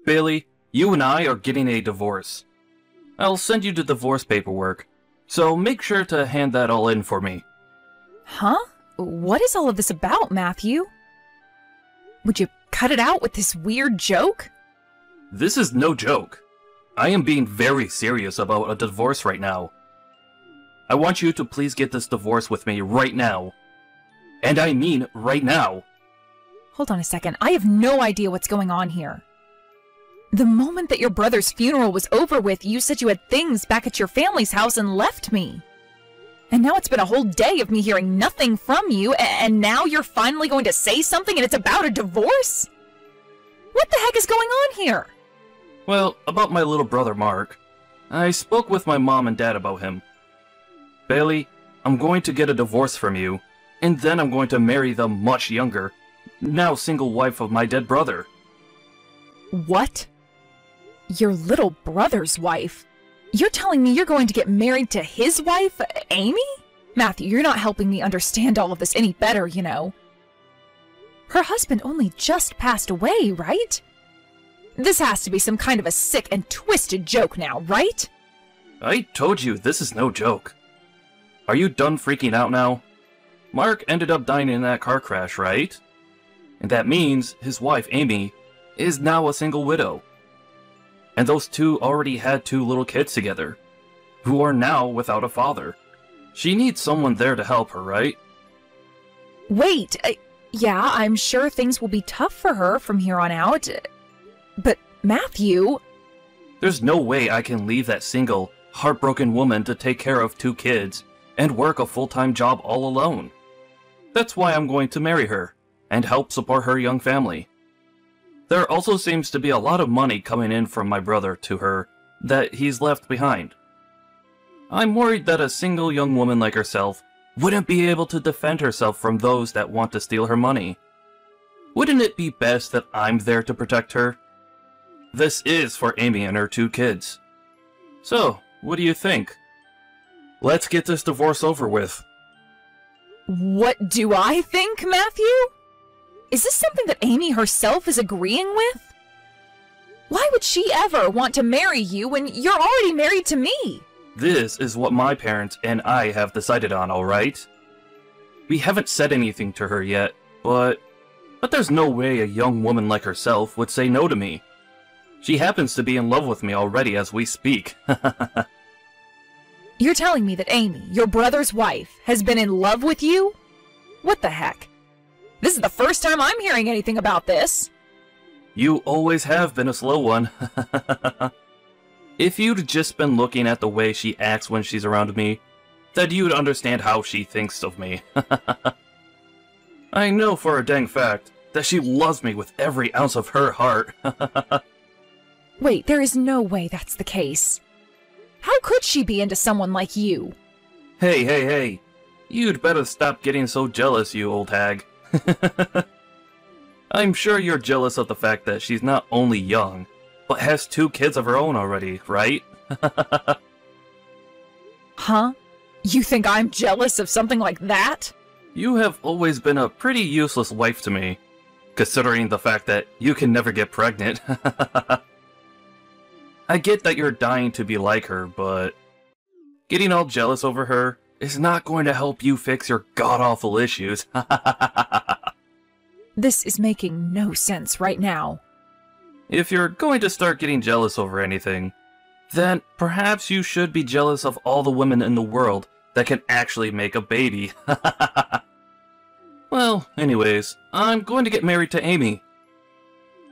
Bailey, you and I are getting a divorce. I'll send you the divorce paperwork, so make sure to hand that all in for me. Huh? What is all of this about, Matthew? Would you cut it out with this weird joke? This is no joke. I am being very serious about a divorce right now. I want you to please get this divorce with me right now. And I mean right now. Hold on a second. I have no idea what's going on here. The moment that your brother's funeral was over with, you said you had things back at your family's house and left me. And now it's been a whole day of me hearing nothing from you, and now you're finally going to say something and it's about a divorce? What the heck is going on here? Well, about my little brother Mark. I spoke with my mom and dad about him. Bailey, I'm going to get a divorce from you, and then I'm going to marry the much younger, now single wife of my dead brother. What? Your little brother's wife? You're telling me you're going to get married to his wife, Amy? Matthew, you're not helping me understand all of this any better, you know. Her husband only just passed away, right? This has to be some kind of a sick and twisted joke now, right? I told you this is no joke. Are you done freaking out now? Mark ended up dying in that car crash, right? And that means his wife, Amy, is now a single widow. And those two already had 2 little kids together, who are now without a father. She needs someone there to help her, right? Wait, yeah, I'm sure things will be tough for her from here on out. But, Matthew... There's no way I can leave that single, heartbroken woman to take care of 2 kids and work a full-time job all alone. That's why I'm going to marry her and help support her young family. There also seems to be a lot of money coming in from my brother to her that he's left behind. I'm worried that a single young woman like herself wouldn't be able to defend herself from those that want to steal her money. Wouldn't it be best that I'm there to protect her? This is for Amy and her 2 kids. So, what do you think? Let's get this divorce over with. What do I think, Matthew? Is this something that Amy herself is agreeing with? Why would she ever want to marry you when you're already married to me? This is what my parents and I have decided on, alright? We haven't said anything to her yet, but there's no way a young woman like herself would say no to me. She happens to be in love with me already as we speak. You're telling me that Amy, your brother's wife, has been in love with you? What the heck? This is the first time I'm hearing anything about this. You always have been a slow one. If you'd just been looking at the way she acts when she's around me, then you'd understand how she thinks of me. I know for a dang fact that she loves me with every ounce of her heart. Wait, there is no way that's the case. How could she be into someone like you? Hey. You'd better stop getting so jealous, you old hag. I'm sure you're jealous of the fact that she's not only young, but has 2 kids of her own already, right? Huh? You think I'm jealous of something like that? You have always been a pretty useless wife to me, considering the fact that you can never get pregnant. I get that you're dying to be like her, but getting all jealous over her is not going to help you fix your god-awful issues. This is making no sense right now. If you're going to start getting jealous over anything, then perhaps you should be jealous of all the women in the world that can actually make a baby. Well, anyways, I'm going to get married to Amy.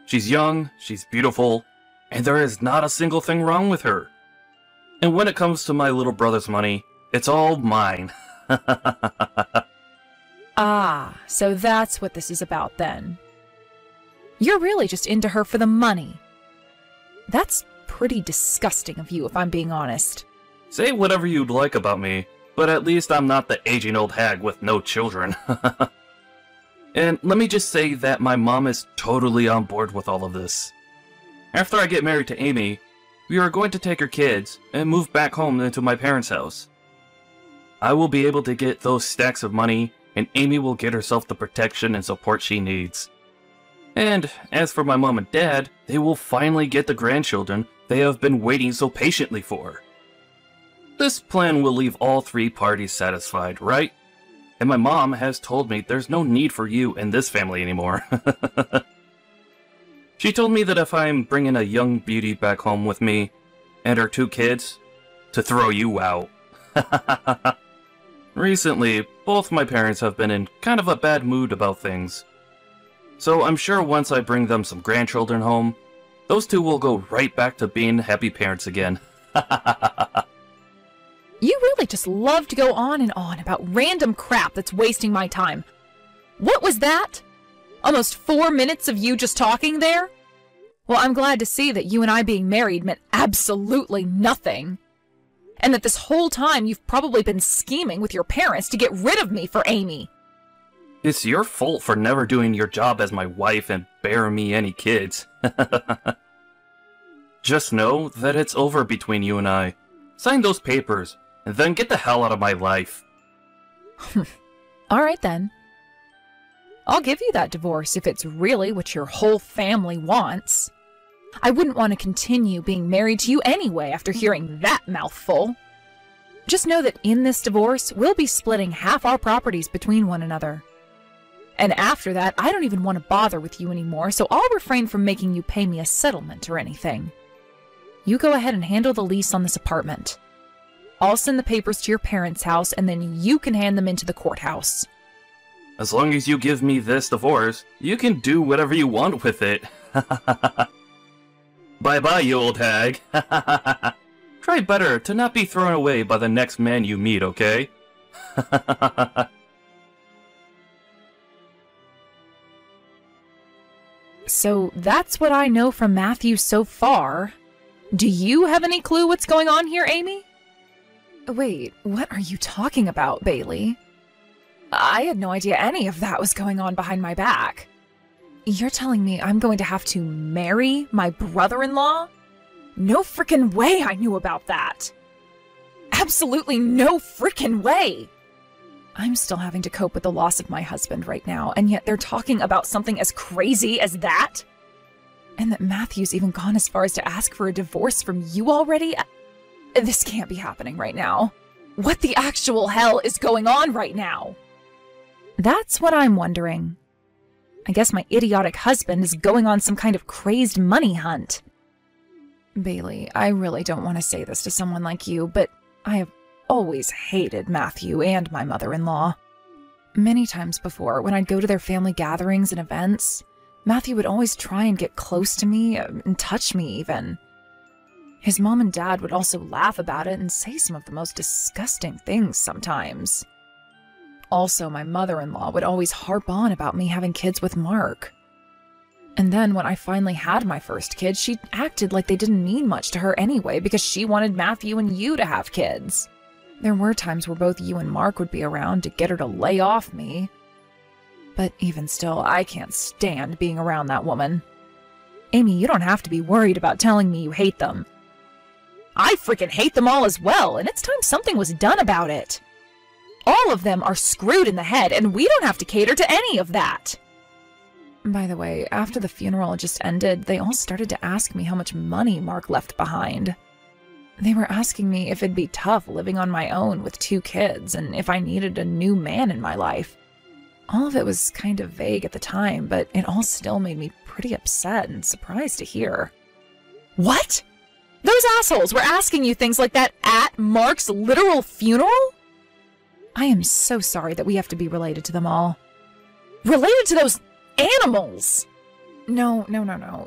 She's young, she's beautiful, and there is not a single thing wrong with her. And when it comes to my little brother's money, it's all mine. Ah, so that's what this is about then. You're really just into her for the money. That's pretty disgusting of you, if I'm being honest. Say whatever you'd like about me, but at least I'm not the aging old hag with no children. And let me just say that my mom is totally on board with all of this. After I get married to Amy, we are going to take her kids and move back home into my parents' house. I will be able to get those stacks of money, and Amy will get herself the protection and support she needs. And as for my mom and dad, they will finally get the grandchildren they have been waiting so patiently for. This plan will leave all three parties satisfied, right? And my mom has told me there's no need for you in this family anymore. She told me that if I'm bringing a young beauty back home with me, and her 2 kids, to throw you out. Recently, both my parents have been in kind of a bad mood about things. So I'm sure once I bring them some grandchildren home, those 2 will go right back to being happy parents again. You really just love to go on and on about random crap that's wasting my time. What was that? Almost 4 minutes of you just talking there? Well, I'm glad to see that you and I being married meant absolutely nothing. And that this whole time you've probably been scheming with your parents to get rid of me for Amy. It's your fault for never doing your job as my wife and bearing me any kids. Just know that it's over between you and I. Sign those papers, and then get the hell out of my life. Alright then. I'll give you that divorce if it's really what your whole family wants. I wouldn't want to continue being married to you anyway after hearing that mouthful. Just know that in this divorce, we'll be splitting half our properties between one another. And after that, I don't even want to bother with you anymore, so I'll refrain from making you pay me a settlement or anything. You go ahead and handle the lease on this apartment. I'll send the papers to your parents' house, and then you can hand them into the courthouse. As long as you give me this divorce, you can do whatever you want with it. Bye-bye, you old hag. Try better to not be thrown away by the next man you meet, okay? So that's what I know from Matthew so far. Do you have any clue what's going on here, Amy? Wait, what are you talking about, Bailey? I had no idea any of that was going on behind my back. You're telling me I'm going to have to marry my brother-in-law? No frickin' way I knew about that. Absolutely no frickin' way. I'm still having to cope with the loss of my husband right now, and yet they're talking about something as crazy as that? And that Matthew's even gone as far as to ask for a divorce from you already? This can't be happening right now. What the actual hell is going on right now? That's what I'm wondering. I guess my idiotic husband is going on some kind of crazed money hunt. Bailey, I really don't want to say this to someone like you, but I have always hated Matthew and my mother-in-law. Many times before, when I'd go to their family gatherings and events, Matthew would always try and get close to me and touch me even. His mom and dad would also laugh about it and say some of the most disgusting things sometimes. Also, my mother-in-law would always harp on about me having kids with Mark. And then when I finally had my first kid, she acted like they didn't mean much to her anyway because she wanted Matthew and you to have kids. There were times where both you and Mark would be around to get her to lay off me. But even still, I can't stand being around that woman. Amy, you don't have to be worried about telling me you hate them. I freaking hate them all as well, and it's time something was done about it. All of them are screwed in the head, and we don't have to cater to any of that. By the way, after the funeral just ended, they all started to ask me how much money Mark left behind. They were asking me if it'd be tough living on my own with 2 kids, and if I needed a new man in my life. All of it was kind of vague at the time, but it all still made me pretty upset and surprised to hear. What? Those assholes were asking you things like that at Mark's literal funeral? I am so sorry that we have to be related to them all. Related to those animals! No.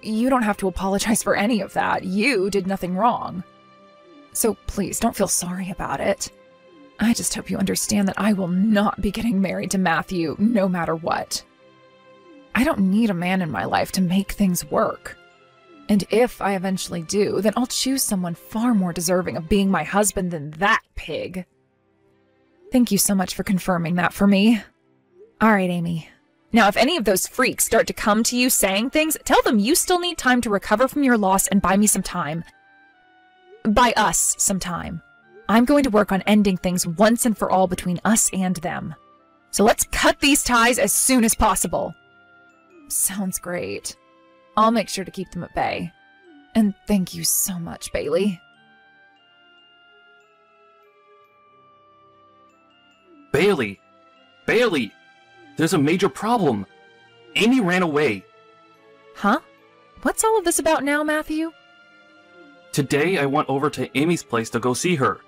You don't have to apologize for any of that. You did nothing wrong. So please, don't feel sorry about it. I just hope you understand that I will not be getting married to Matthew, no matter what. I don't need a man in my life to make things work. And if I eventually do, then I'll choose someone far more deserving of being my husband than that pig. Thank you so much for confirming that for me. All right, Amy. Now, if any of those freaks start to come to you saying things, tell them you still need time to recover from your loss and buy me some time. Buy us some time. I'm going to work on ending things once and for all between us and them. So let's cut these ties as soon as possible. Sounds great. I'll make sure to keep them at bay. And thank you so much, Bailey. Bailey! Bailey! There's a major problem. Amy ran away. Huh? What's all of this about now, Matthew? Today I went over to Amy's place to go see her.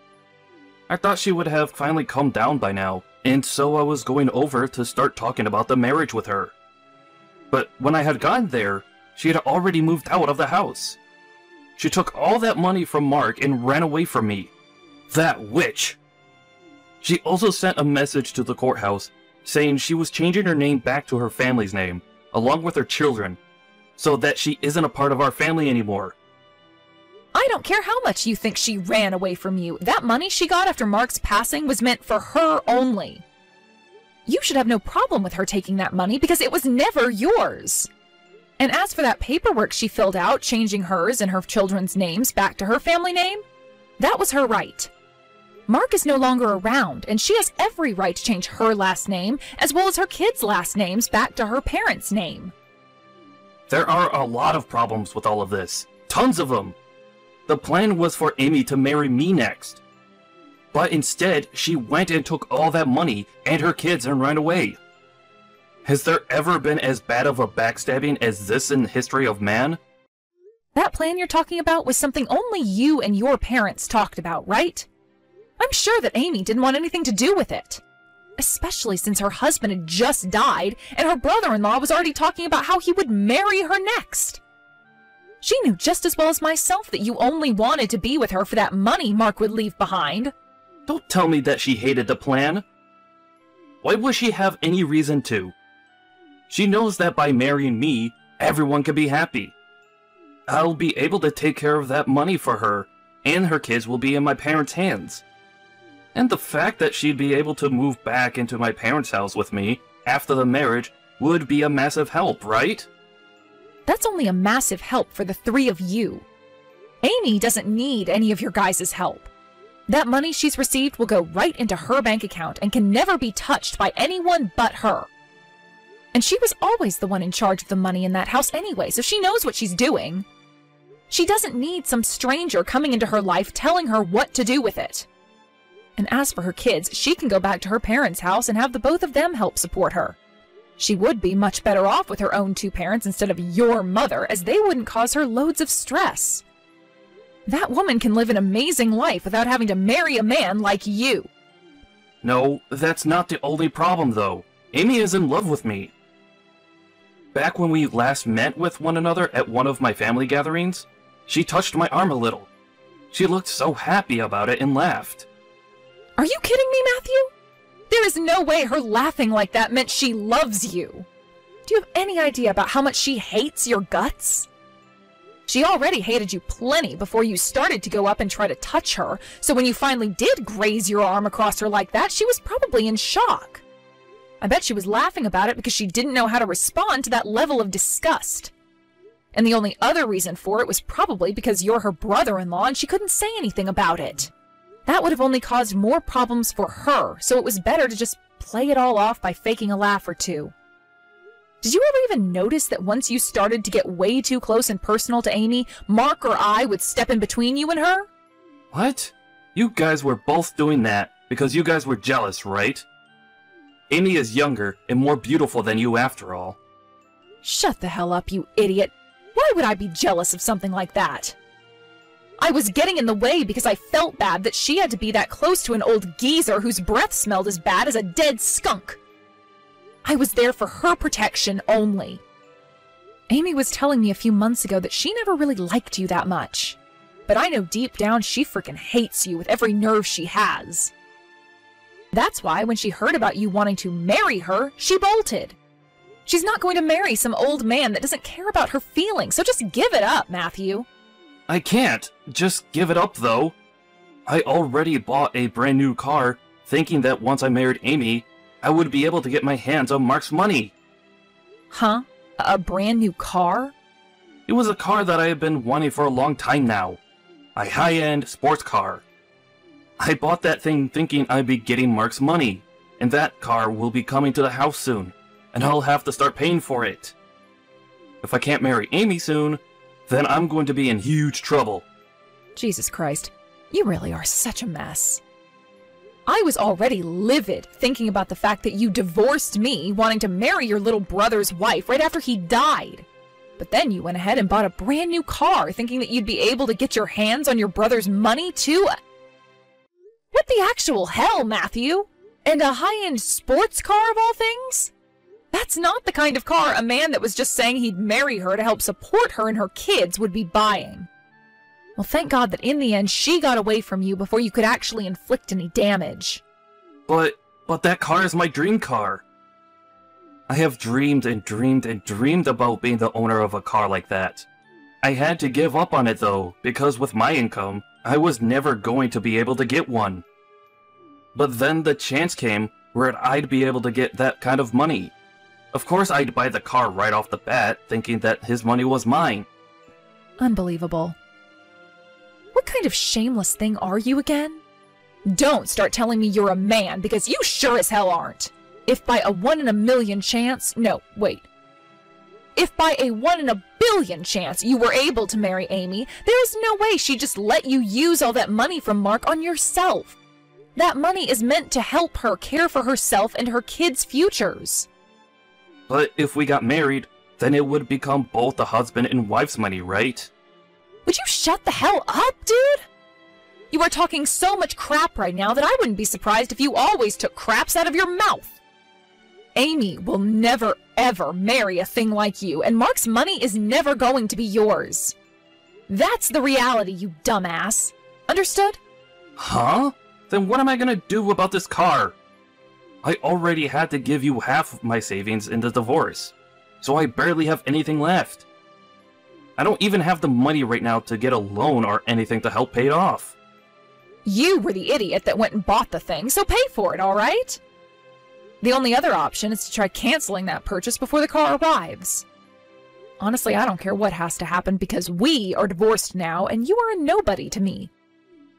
I thought she would have finally calmed down by now, and so I was going over to start talking about the marriage with her. But when I had gotten there, she had already moved out of the house. She took all that money from Mark and ran away from me. That witch! She also sent a message to the courthouse saying she was changing her name back to her family's name, along with her children, so that she isn't a part of our family anymore. I don't care how much you think she ran away from you. That money she got after Mark's passing was meant for her only. You should have no problem with her taking that money because it was never yours. And as for that paperwork she filled out, changing hers and her children's names back to her family name, that was her right. Mark is no longer around, and she has every right to change her last name, as well as her kids' last names back to her parents' name. There are a lot of problems with all of this. Tons of them. The plan was for Amy to marry me next. But instead, she went and took all that money and her kids and ran away. Has there ever been as bad of a backstabbing as this in the history of man? That plan you're talking about was something only you and your parents talked about, right? I'm sure that Amy didn't want anything to do with it. Especially since her husband had just died and her brother-in-law was already talking about how he would marry her next. She knew just as well as myself that you only wanted to be with her for that money Mark would leave behind. Don't tell me that she hated the plan. Why would she have any reason to? She knows that by marrying me, everyone can be happy. I'll be able to take care of that money for her, and her kids will be in my parents' hands. And the fact that she'd be able to move back into my parents' house with me after the marriage would be a massive help, right? That's only a massive help for the three of you. Amy doesn't need any of your guys' help. That money she's received will go right into her bank account and can never be touched by anyone but her. And she was always the one in charge of the money in that house anyway, so she knows what she's doing. She doesn't need some stranger coming into her life telling her what to do with it. And as for her kids, she can go back to her parents' house and have the both of them help support her. She would be much better off with her own two parents instead of your mother, as they wouldn't cause her loads of stress. That woman can live an amazing life without having to marry a man like you. No, that's not the only problem, though. Amy is in love with me. Back when we last met with one another at one of my family gatherings, she touched my arm a little. She looked so happy about it and laughed. Are you kidding me, Matthew? There is no way her laughing like that meant she loves you. Do you have any idea about how much she hates your guts? She already hated you plenty before you started to go up and try to touch her, so when you finally did graze your arm across her like that, she was probably in shock. I bet she was laughing about it because she didn't know how to respond to that level of disgust. And the only other reason for it was probably because you're her brother-in-law and she couldn't say anything about it. That would have only caused more problems for her, so it was better to just play it all off by faking a laugh or two. Did you ever even notice that once you started to get way too close and personal to Amy, Mark or I would step in between you and her? What? You guys were both doing that because you guys were jealous, right? Amy is younger and more beautiful than you after all. Shut the hell up, you idiot. Why would I be jealous of something like that? I was getting in the way because I felt bad that she had to be that close to an old geezer whose breath smelled as bad as a dead skunk. I was there for her protection only. Amy was telling me a few months ago that she never really liked you that much. But I know deep down she frickin' hates you with every nerve she has. That's why when she heard about you wanting to marry her, she bolted. She's not going to marry some old man that doesn't care about her feelings, so just give it up, Matthew. I can't just give it up, though. I already bought a brand new car, thinking that once I married Amy, I would be able to get my hands on Mark's money. Huh? A brand new car? It was a car that I had been wanting for a long time now. A high-end sports car. I bought that thing thinking I'd be getting Mark's money, and that car will be coming to the house soon, and I'll have to start paying for it. If I can't marry Amy soon, then I'm going to be in huge trouble. Jesus Christ, you really are such a mess. I was already livid thinking about the fact that you divorced me, wanting to marry your little brother's wife right after he died. But then you went ahead and bought a brand new car, thinking that you'd be able to get your hands on your brother's money too? What the actual hell, Matthew? And a high-end sports car of all things? That's not the kind of car a man that was just saying he'd marry her to help support her and her kids would be buying. Well, thank God that in the end she got away from you before you could actually inflict any damage. But that car is my dream car. I have dreamed and dreamed and dreamed about being the owner of a car like that. I had to give up on it though, because with my income, I was never going to be able to get one. But then the chance came where I'd be able to get that kind of money. Of course I'd buy the car right off the bat, thinking that his money was mine. Unbelievable. What kind of shameless thing are you again? Don't start telling me you're a man, because you sure as hell aren't. If by a 1 in a million chance... No, wait. If by a 1 in a billion chance you were able to marry Amy, there is no way she'd just let you use all that money from Mark on yourself. That money is meant to help her care for herself and her kids' futures. But if we got married, then it would become both the husband and wife's money, right? Would you shut the hell up, dude? You are talking so much crap right now that I wouldn't be surprised if you always took craps out of your mouth. Amy will never, ever marry a thing like you, and Mark's money is never going to be yours. That's the reality, you dumbass. Understood? Huh? Then what am I gonna do about this car? I already had to give you half of my savings in the divorce, so I barely have anything left. I don't even have the money right now to get a loan or anything to help pay it off. You were the idiot that went and bought the thing, so pay for it, alright? The only other option is to try canceling that purchase before the car arrives. Honestly, I don't care what has to happen because we are divorced now and you are a nobody to me.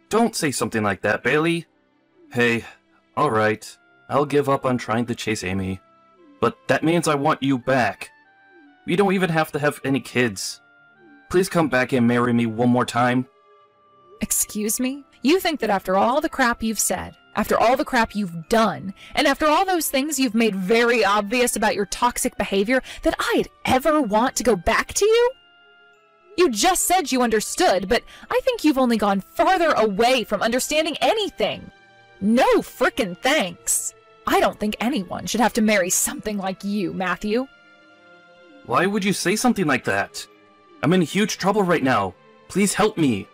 Don't say something like that, Bailey. Hey, alright, I'll give up on trying to chase Amy. But that means I want you back. We don't even have to have any kids. Please come back and marry me one more time. Excuse me? You think that after all the crap you've said, after all the crap you've done, and after all those things you've made very obvious about your toxic behavior, that I'd ever want to go back to you? You just said you understood, but I think you've only gone farther away from understanding anything. No frickin' thanks. I don't think anyone should have to marry something like you, Matthew. Why would you say something like that? I'm in huge trouble right now. Please help me.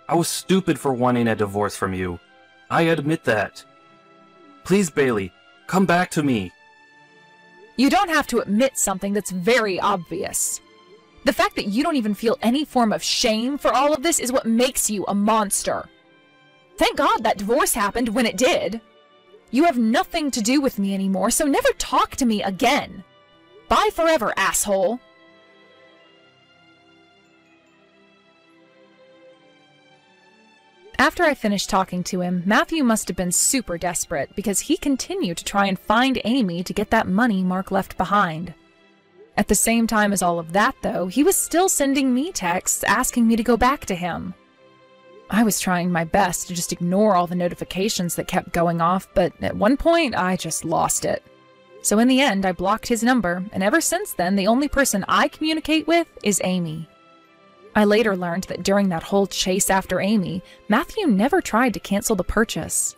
I was stupid for wanting a divorce from you. I admit that. Please, Bailey, come back to me. You don't have to admit something that's very obvious. The fact that you don't even feel any form of shame for all of this is what makes you a monster. Thank God that divorce happened when it did. You have nothing to do with me anymore, so never talk to me again. Bye forever, asshole. After I finished talking to him, Matthew must have been super desperate because he continued to try and find Amy to get that money Mark left behind. At the same time as all of that, though, he was still sending me texts asking me to go back to him. I was trying my best to just ignore all the notifications that kept going off, but at one point I just lost it. So in the end, I blocked his number, and ever since then, the only person I communicate with is Amy. I later learned that during that whole chase after Amy, Matthew never tried to cancel the purchase.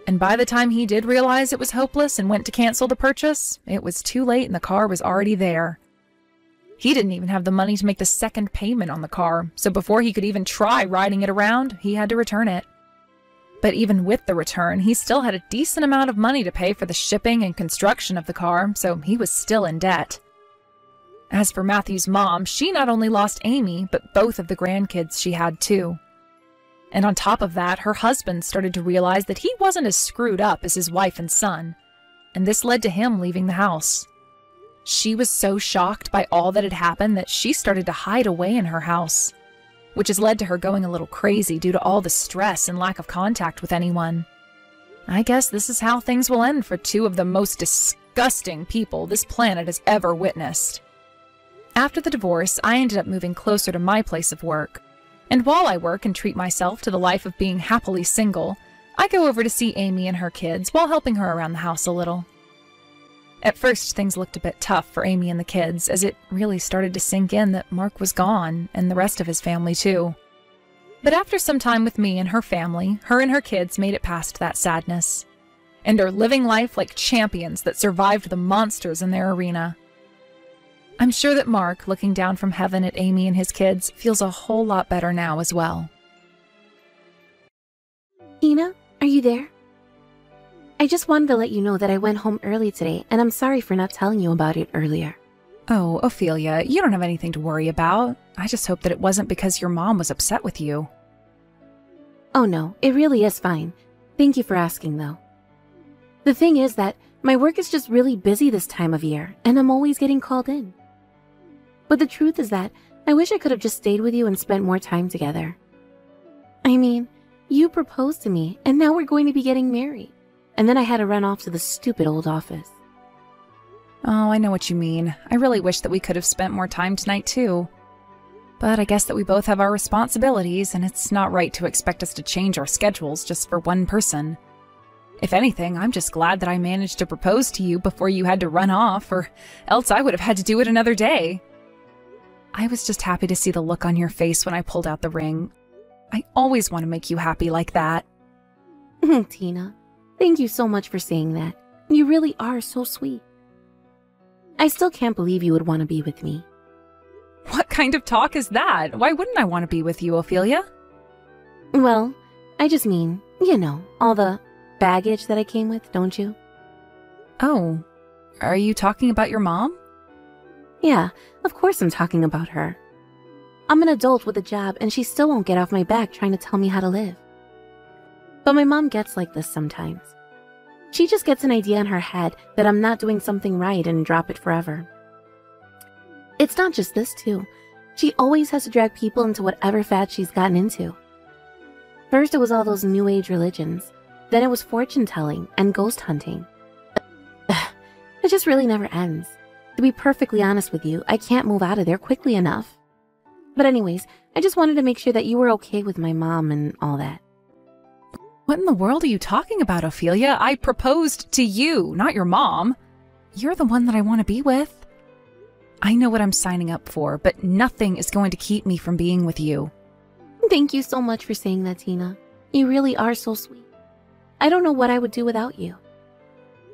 And by the time he did realize it was hopeless and went to cancel the purchase, it was too late and the car was already there. He didn't even have the money to make the second payment on the car, so before he could even try riding it around, he had to return it. But even with the return, he still had a decent amount of money to pay for the shipping and construction of the car, so he was still in debt. As for Matthew's mom, she not only lost Amy, but both of the grandkids she had too. And on top of that, her husband started to realize that he wasn't as screwed up as his wife and son, and this led to him leaving the house. She was so shocked by all that had happened that she started to hide away in her house, which has led to her going a little crazy due to all the stress and lack of contact with anyone. I guess this is how things will end for two of the most disgusting people this planet has ever witnessed. After the divorce, I ended up moving closer to my place of work. And while I work and treat myself to the life of being happily single, I go over to see Amy and her kids while helping her around the house a little. At first, things looked a bit tough for Amy and the kids, as it really started to sink in that Mark was gone, and the rest of his family too. But after some time with me and her family, her and her kids made it past that sadness, and are living life like champions that survived the monsters in their arena. I'm sure that Mark, looking down from heaven at Amy and his kids, feels a whole lot better now as well. Tina, are you there? I just wanted to let you know that I went home early today, and I'm sorry for not telling you about it earlier. Oh, Ophelia, you don't have anything to worry about. I just hope that it wasn't because your mom was upset with you. Oh no, it really is fine. Thank you for asking, though. The thing is that my work is just really busy this time of year, and I'm always getting called in. But the truth is that I wish I could have just stayed with you and spent more time together. I mean, you proposed to me, and now we're going to be getting married. And then I had to run off to the stupid old office. Oh, I know what you mean. I really wish that we could have spent more time tonight, too. But I guess that we both have our responsibilities, and it's not right to expect us to change our schedules just for one person. If anything, I'm just glad that I managed to propose to you before you had to run off, or else I would have had to do it another day. I was just happy to see the look on your face when I pulled out the ring. I always want to make you happy like that. Tina, thank you so much for saying that. You really are so sweet. I still can't believe you would want to be with me. What kind of talk is that? Why wouldn't I want to be with you, Ophelia? Well, I just mean, you know, all the baggage that I came with, don't you? Oh, are you talking about your mom? Yeah, of course I'm talking about her. I'm an adult with a job and she still won't get off my back trying to tell me how to live. But my mom gets like this sometimes. She just gets an idea in her head that I'm not doing something right and drop it forever. It's not just this too. She always has to drag people into whatever fad she's gotten into. First it was all those new age religions. Then it was fortune telling and ghost hunting. It just really never ends. To be perfectly honest with you, I can't move out of there quickly enough. But anyways, I just wanted to make sure that you were okay with my mom and all that. What in the world are you talking about, Ophelia? I proposed to you, not your mom. You're the one that I want to be with. I know what I'm signing up for, but nothing is going to keep me from being with you. Thank you so much for saying that, Tina. You really are so sweet. I don't know what I would do without you.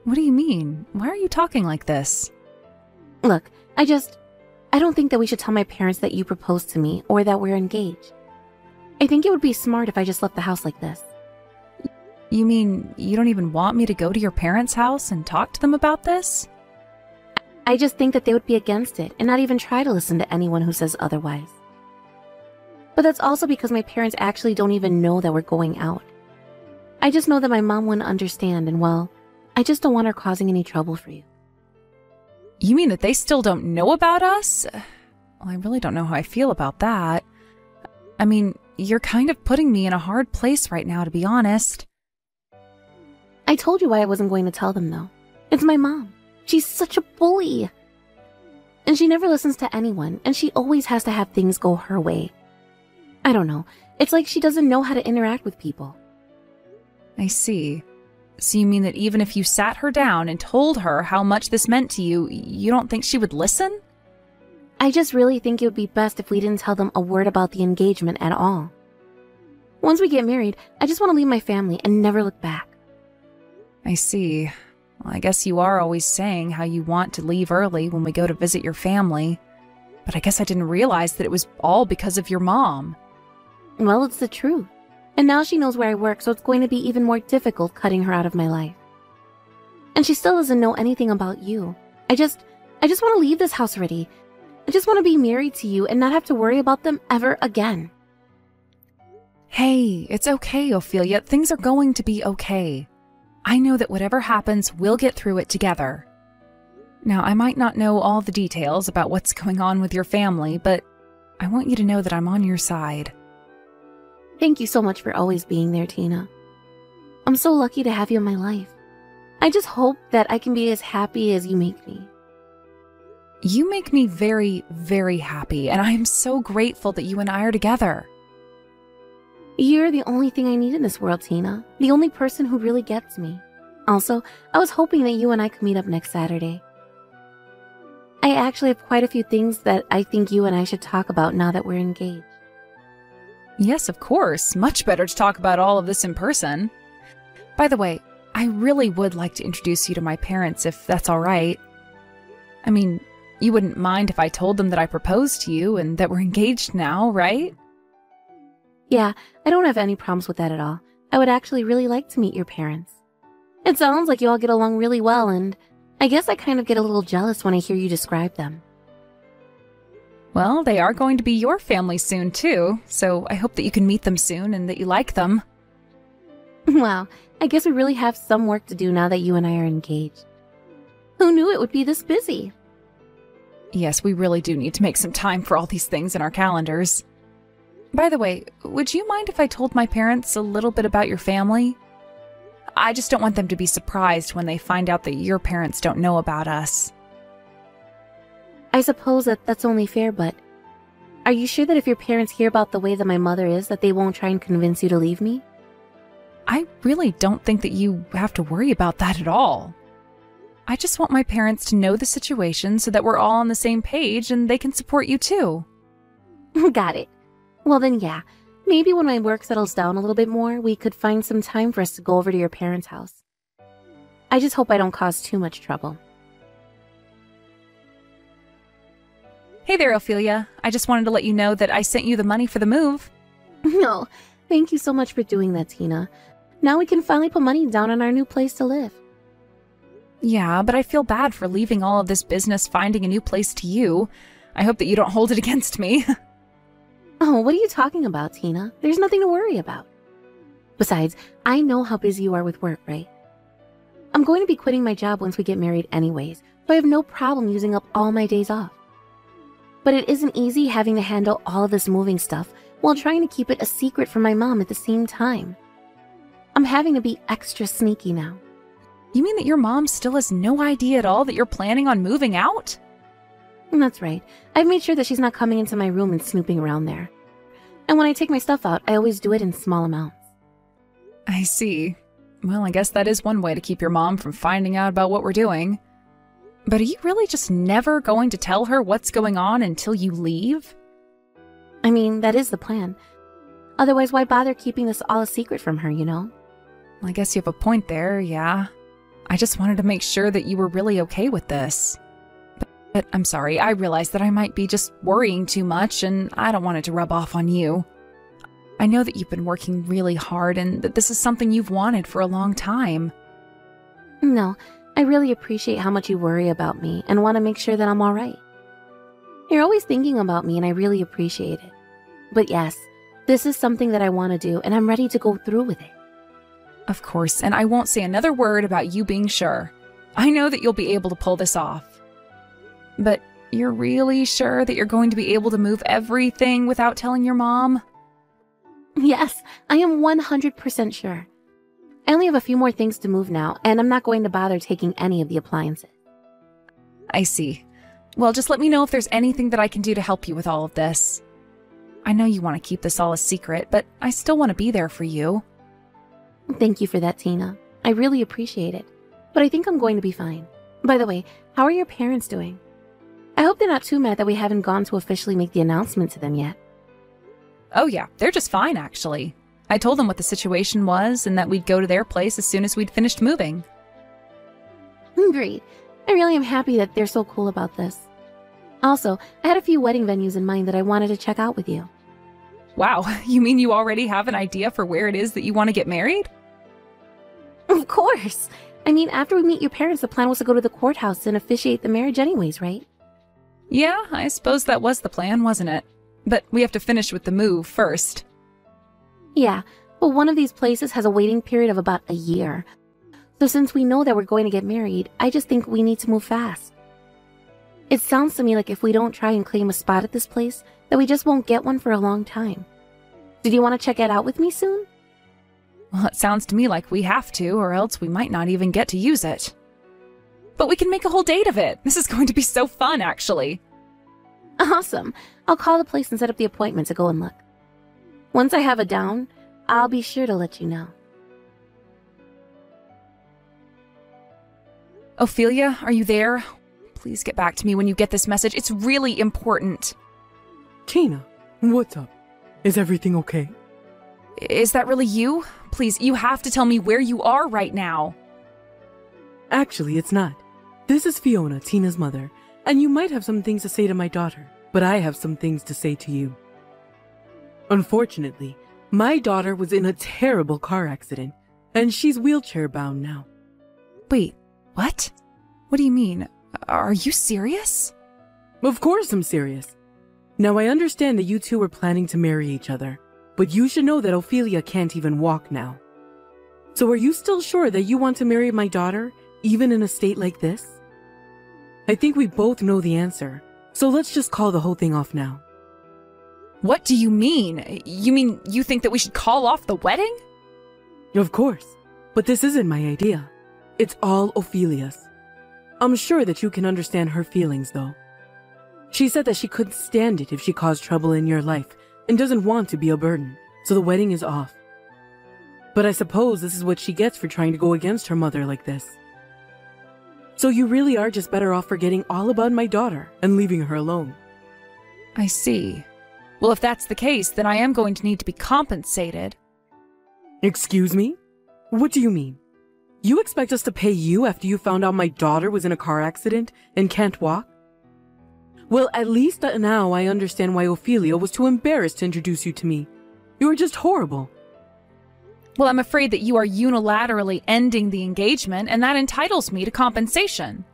What do you mean? Why are you talking like this? Look, I don't think that we should tell my parents that you proposed to me or that we're engaged. I think it would be smart if I just left the house like this. You mean you don't even want me to go to your parents' house and talk to them about this? I just think that they would be against it and not even try to listen to anyone who says otherwise. But that's also because my parents actually don't even know that we're going out. I just know that my mom wouldn't understand, and well, I just don't want her causing any trouble for you. You mean that they still don't know about us? Well, I really don't know how I feel about that. I mean, you're kind of putting me in a hard place right now, to be honest. I told you why I wasn't going to tell them, though. It's my mom. She's such a bully. And she never listens to anyone, and she always has to have things go her way. I don't know. It's like she doesn't know how to interact with people. I see. So you mean that even if you sat her down and told her how much this meant to you, you don't think she would listen? I just really think it would be best if we didn't tell them a word about the engagement at all. Once we get married, I just want to leave my family and never look back. I see. Well, I guess you are always saying how you want to leave early when we go to visit your family. But I guess I didn't realize that it was all because of your mom. Well, it's the truth. And now she knows where I work, so it's going to be even more difficult cutting her out of my life. And she still doesn't know anything about you. I just want to leave this house already. I just want to be married to you and not have to worry about them ever again. Hey, it's okay, Ophelia. Things are going to be okay. I know that whatever happens, we'll get through it together. Now, I might not know all the details about what's going on with your family, but I want you to know that I'm on your side. Thank you so much for always being there, Tina. I'm so lucky to have you in my life. I just hope that I can be as happy as you make me. You make me very, very happy, and I am so grateful that you and I are together. You're the only thing I need in this world, Tina. The only person who really gets me. Also, I was hoping that you and I could meet up next Saturday. I actually have quite a few things that I think you and I should talk about now that we're engaged. Yes, of course. Much better to talk about all of this in person. By the way, I really would like to introduce you to my parents if that's all right. I mean, you wouldn't mind if I told them that I proposed to you and that we're engaged now, right? Yeah, I don't have any problems with that at all. I would actually really like to meet your parents. It sounds like you all get along really well, and I guess I kind of get a little jealous when I hear you describe them. Well, they are going to be your family soon, too, so I hope that you can meet them soon and that you like them. Wow, I guess we really have some work to do now that you and I are engaged. Who knew it would be this busy? Yes, we really do need to make some time for all these things in our calendars. By the way, would you mind if I told my parents a little bit about your family? I just don't want them to be surprised when they find out that your parents don't know about us. I suppose that's only fair, but are you sure that if your parents hear about the way that my mother is, that they won't try and convince you to leave me? I really don't think that you have to worry about that at all. I just want my parents to know the situation so that we're all on the same page and they can support you too. Got it. Well then, yeah. Maybe when my work settles down a little bit more, we could find some time for us to go over to your parents' house. I just hope I don't cause too much trouble. Hey there, Ophelia. I just wanted to let you know that I sent you the money for the move. No, thank you so much for doing that, Tina. Now we can finally put money down on our new place to live. Yeah, but I feel bad for leaving all of this business finding a new place to you. I hope that you don't hold it against me. Oh, what are you talking about, Tina? There's nothing to worry about. Besides, I know how busy you are with work, right? I'm going to be quitting my job once we get married anyways, so I have no problem using up all my days off. But it isn't easy having to handle all of this moving stuff while trying to keep it a secret from my mom at the same time. I'm having to be extra sneaky now. You mean that your mom still has no idea at all that you're planning on moving out? That's right. I've made sure that she's not coming into my room and snooping around there. And when I take my stuff out, I always do it in small amounts. I see. Well, I guess that is one way to keep your mom from finding out about what we're doing. But are you really just never going to tell her what's going on until you leave? I mean, that is the plan. Otherwise, why bother keeping this all a secret from her, you know? I guess you have a point there, yeah. I just wanted to make sure that you were really okay with this. But I'm sorry, I realize that I might be just worrying too much, and I don't want it to rub off on you. I know that you've been working really hard and that this is something you've wanted for a long time. No, I really appreciate how much you worry about me and want to make sure that I'm all right. You're always thinking about me, and I really appreciate it. But yes, this is something that I want to do, and I'm ready to go through with it. Of course, and I won't say another word about you being sure. I know that you'll be able to pull this off. But you're really sure that you're going to be able to move everything without telling your mom? Yes, I am 100% sure. I only have a few more things to move now, and I'm not going to bother taking any of the appliances. I see. Well, just let me know if there's anything that I can do to help you with all of this. I know you want to keep this all a secret, but I still want to be there for you. Thank you for that, Tina. I really appreciate it. But I think I'm going to be fine. By the way, how are your parents doing? I hope they're not too mad that we haven't gone to officially make the announcement to them yet. Oh yeah, they're just fine, actually. I told them what the situation was and that we'd go to their place as soon as we'd finished moving. Great. I really am happy that they're so cool about this. Also, I had a few wedding venues in mind that I wanted to check out with you. Wow, you mean you already have an idea for where it is that you want to get married? Of course! I mean, after we meet your parents, the plan was to go to the courthouse and officiate the marriage anyways, right? Yeah, I suppose that was the plan, wasn't it? But we have to finish with the move first. Yeah, but one of these places has a waiting period of about a year. So since we know that we're going to get married, I just think we need to move fast. It sounds to me like if we don't try and claim a spot at this place, that we just won't get one for a long time. Did you want to check it out with me soon? Well, it sounds to me like we have to, or else we might not even get to use it. But we can make a whole date of it. This is going to be so fun, actually. Awesome. I'll call the place and set up the appointment to go and look. Once I have it down, I'll be sure to let you know. Ophelia, are you there? Please get back to me when you get this message. It's really important. Tina, what's up? Is everything okay? Is that really you? Please, you have to tell me where you are right now. Actually, it's not. This is Fiona, Tina's mother, and you might have some things to say to my daughter, but I have some things to say to you. Unfortunately, my daughter was in a terrible car accident, and she's wheelchair-bound now. Wait, what? What do you mean? Are you serious? Of course I'm serious. Now I understand that you two were planning to marry each other, but you should know that Ophelia can't even walk now. So are you still sure that you want to marry my daughter, even in a state like this? I think we both know the answer, so let's just call the whole thing off now. What do you mean? You mean you think that we should call off the wedding? Of course, but this isn't my idea. It's all Ophelia's. I'm sure that you can understand her feelings, though. She said that she couldn't stand it if she caused trouble in your life and doesn't want to be a burden, so the wedding is off. But I suppose this is what she gets for trying to go against her mother like this. So you really are just better off forgetting all about my daughter and leaving her alone. I see. Well, if that's the case, then I am going to need to be compensated. Excuse me? What do you mean? You expect us to pay you after you found out my daughter was in a car accident and can't walk? Well, at least now I understand why Ophelia was too embarrassed to introduce you to me. You were just horrible. Well, I'm afraid that you are unilaterally ending the engagement, and that entitles me to compensation.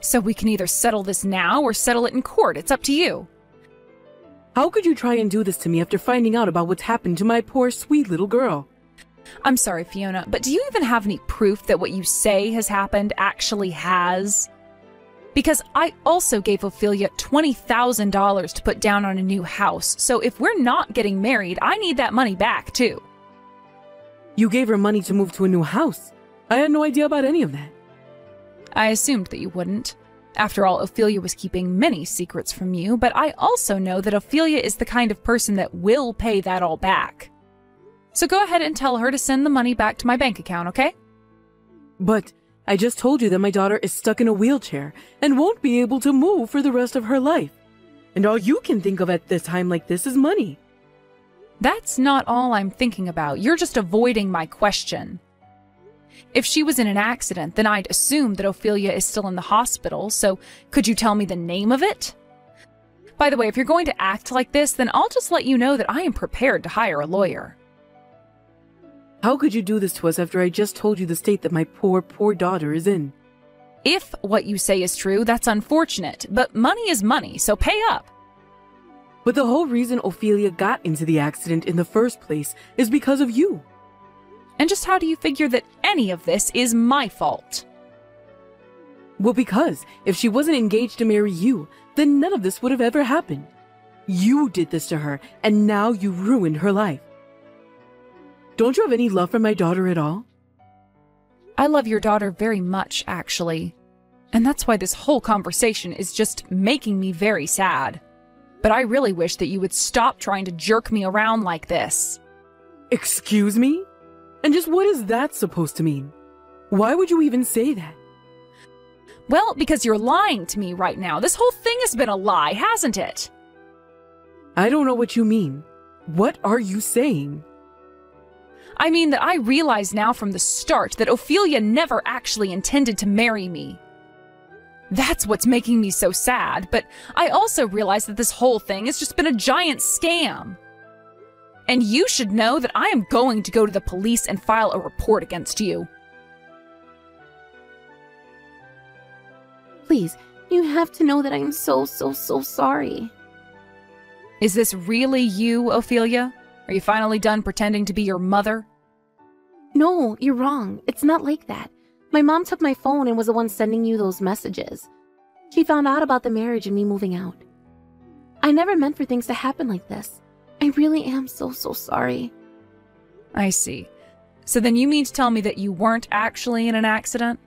So we can either settle this now or settle it in court. It's up to you. How could you try and do this to me after finding out about what's happened to my poor, sweet little girl? I'm sorry, Fiona, but do you even have any proof that what you say has happened actually has? Because I also gave Ophelia $20,000 to put down on a new house, so if we're not getting married, I need that money back, too. You gave her money to move to a new house. I had no idea about any of that. I assumed that you wouldn't. After all, Ophelia was keeping many secrets from you, but I also know that Ophelia is the kind of person that will pay that all back. So go ahead and tell her to send the money back to my bank account, okay? But I just told you that my daughter is stuck in a wheelchair and won't be able to move for the rest of her life. And all you can think of at this time like this is money. That's not all I'm thinking about. You're just avoiding my question. If she was in an accident, then I'd assume that Ophelia is still in the hospital, so could you tell me the name of it? By the way, if you're going to act like this, then I'll just let you know that I am prepared to hire a lawyer. How could you do this to us after I just told you the state that my poor, poor daughter is in? If what you say is true, that's unfortunate, but money is money, so pay up. But the whole reason Ophelia got into the accident in the first place is because of you. And just how do you figure that any of this is my fault? Well, because if she wasn't engaged to marry you, then none of this would have ever happened. You did this to her, and now you ruined her life. Don't you have any love for my daughter at all? I love your daughter very much, actually. And that's why this whole conversation is just making me very sad. But I really wish that you would stop trying to jerk me around like this. Excuse me? And just what is that supposed to mean? Why would you even say that? Well, because you're lying to me right now. This whole thing has been a lie, hasn't it? I don't know what you mean. What are you saying? I mean that I realize now from the start that Ophelia never actually intended to marry me. That's what's making me so sad, but I also realize that this whole thing has just been a giant scam. And you should know that I am going to go to the police and file a report against you. Please, you have to know that I'm so sorry. Is this really you, Ophelia? Are you finally done pretending to be your mother? No, you're wrong. It's not like that. My mom took my phone and was the one sending you those messages. She found out about the marriage and me moving out. I never meant for things to happen like this. I really am so sorry. I see. So then you mean to tell me that you weren't actually in an accident?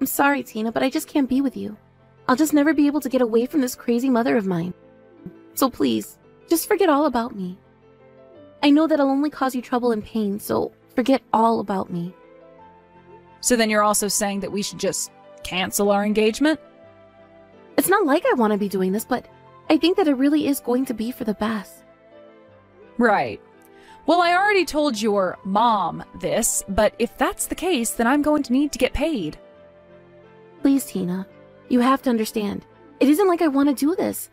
I'm sorry, Tina, but I just can't be with you. I'll just never be able to get away from this crazy mother of mine. So please, just forget all about me. I know that I'll only cause you trouble and pain, so forget all about me. So then you're also saying that we should just cancel our engagement? It's not like I want to be doing this, but I think that it really is going to be for the best. Right. Well, I already told your mom this, but if that's the case, then I'm going to need to get paid. Please, Tina, you have to understand. It isn't like I want to do this.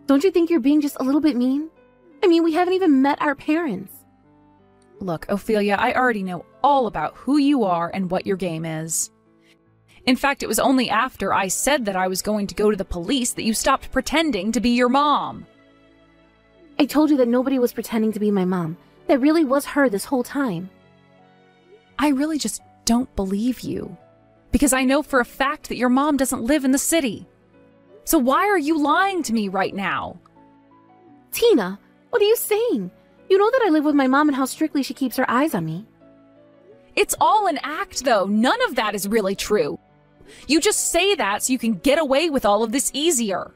Don't you think you're being just a little bit mean? I mean, we haven't even met our parents. Look, Ophelia, I already know all about who you are and what your game is. In fact, it was only after I said that I was going to go to the police that you stopped pretending to be your mom. I told you that nobody was pretending to be my mom. That really was her this whole time. I really just don't believe you. Because I know for a fact that your mom doesn't live in the city. So why are you lying to me right now? Tina, what are you saying? You know that I live with my mom and how strictly she keeps her eyes on me. It's all an act, though. None of that is really true. You just say that so you can get away with all of this easier.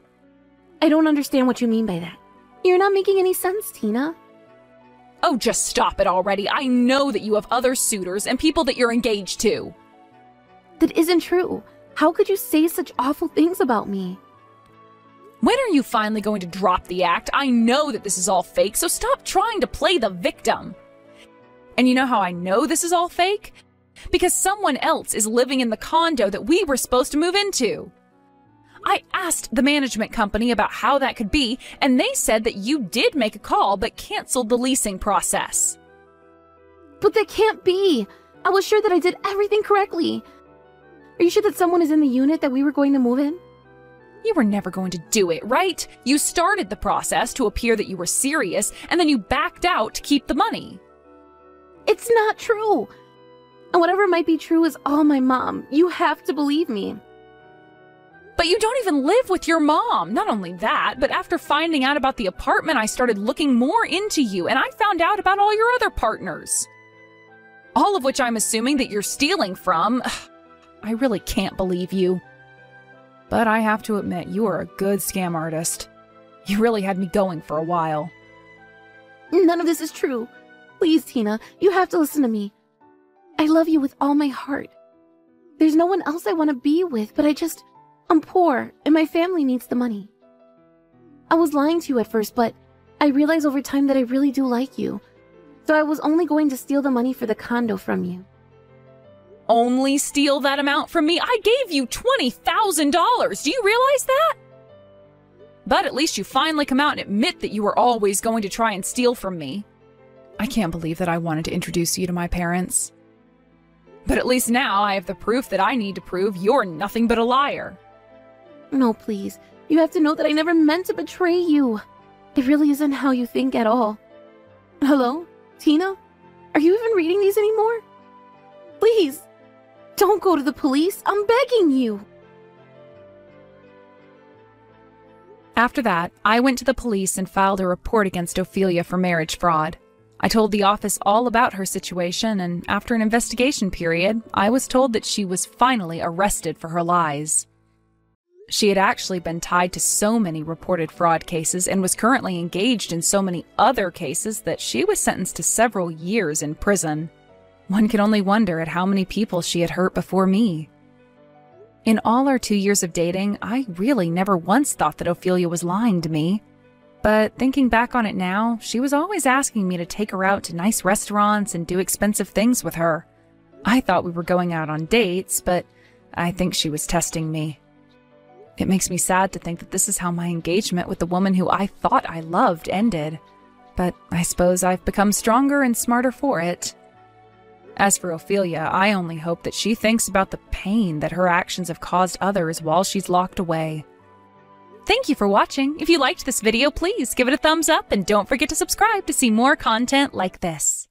I don't understand what you mean by that. You're not making any sense, Tina. Oh, just stop it already. I know that you have other suitors and people that you're engaged to. That isn't true. How could you say such awful things about me? When are you finally going to drop the act? I know that this is all fake, so stop trying to play the victim. And you know how I know this is all fake? Because someone else is living in the condo that we were supposed to move into. I asked the management company about how that could be, and they said that you did make a call but canceled the leasing process. But that can't be. I was sure that I did everything correctly. Are you sure that someone is in the unit that we were going to move in? You were never going to do it, right? You started the process to appear that you were serious, and then you backed out to keep the money. It's not true. And whatever might be true is all my mom. You have to believe me. But you don't even live with your mom. Not only that, but after finding out about the apartment, I started looking more into you, and I found out about all your other partners. All of which I'm assuming that you're stealing from. I really can't believe you. But I have to admit, you are a good scam artist. You really had me going for a while. None of this is true. Please, Tina, you have to listen to me. I love you with all my heart. There's no one else I want to be with, but I'm poor, and my family needs the money. I was lying to you at first, but I realized over time that I really do like you. So I was only going to steal the money for the condo from you. Only steal that amount from me? I gave you $20,000. Do you realize that? But at least you finally come out and admit that you were always going to try and steal from me. I can't believe that I wanted to introduce you to my parents. But at least now I have the proof that I need to prove you're nothing but a liar. No, please. You have to know that I never meant to betray you. It really isn't how you think at all. Hello? Tina? Are you even reading these anymore? Please, don't go to the police. I'm begging you. After that, I went to the police and filed a report against Ophelia for marriage fraud. I told the office all about her situation, and after an investigation period, I was told that she was finally arrested for her lies. She had actually been tied to so many reported fraud cases and was currently engaged in so many other cases that she was sentenced to several years in prison. One can only wonder at how many people she had hurt before me. In all our 2 years of dating, I really never once thought that Ophelia was lying to me. But thinking back on it now, she was always asking me to take her out to nice restaurants and do expensive things with her. I thought we were going out on dates, but I think she was testing me. It makes me sad to think that this is how my engagement with the woman who I thought I loved ended. But I suppose I've become stronger and smarter for it. As for Ophelia, I only hope that she thinks about the pain that her actions have caused others while she's locked away. Thank you for watching. If you liked this video, please give it a thumbs up and don't forget to subscribe to see more content like this.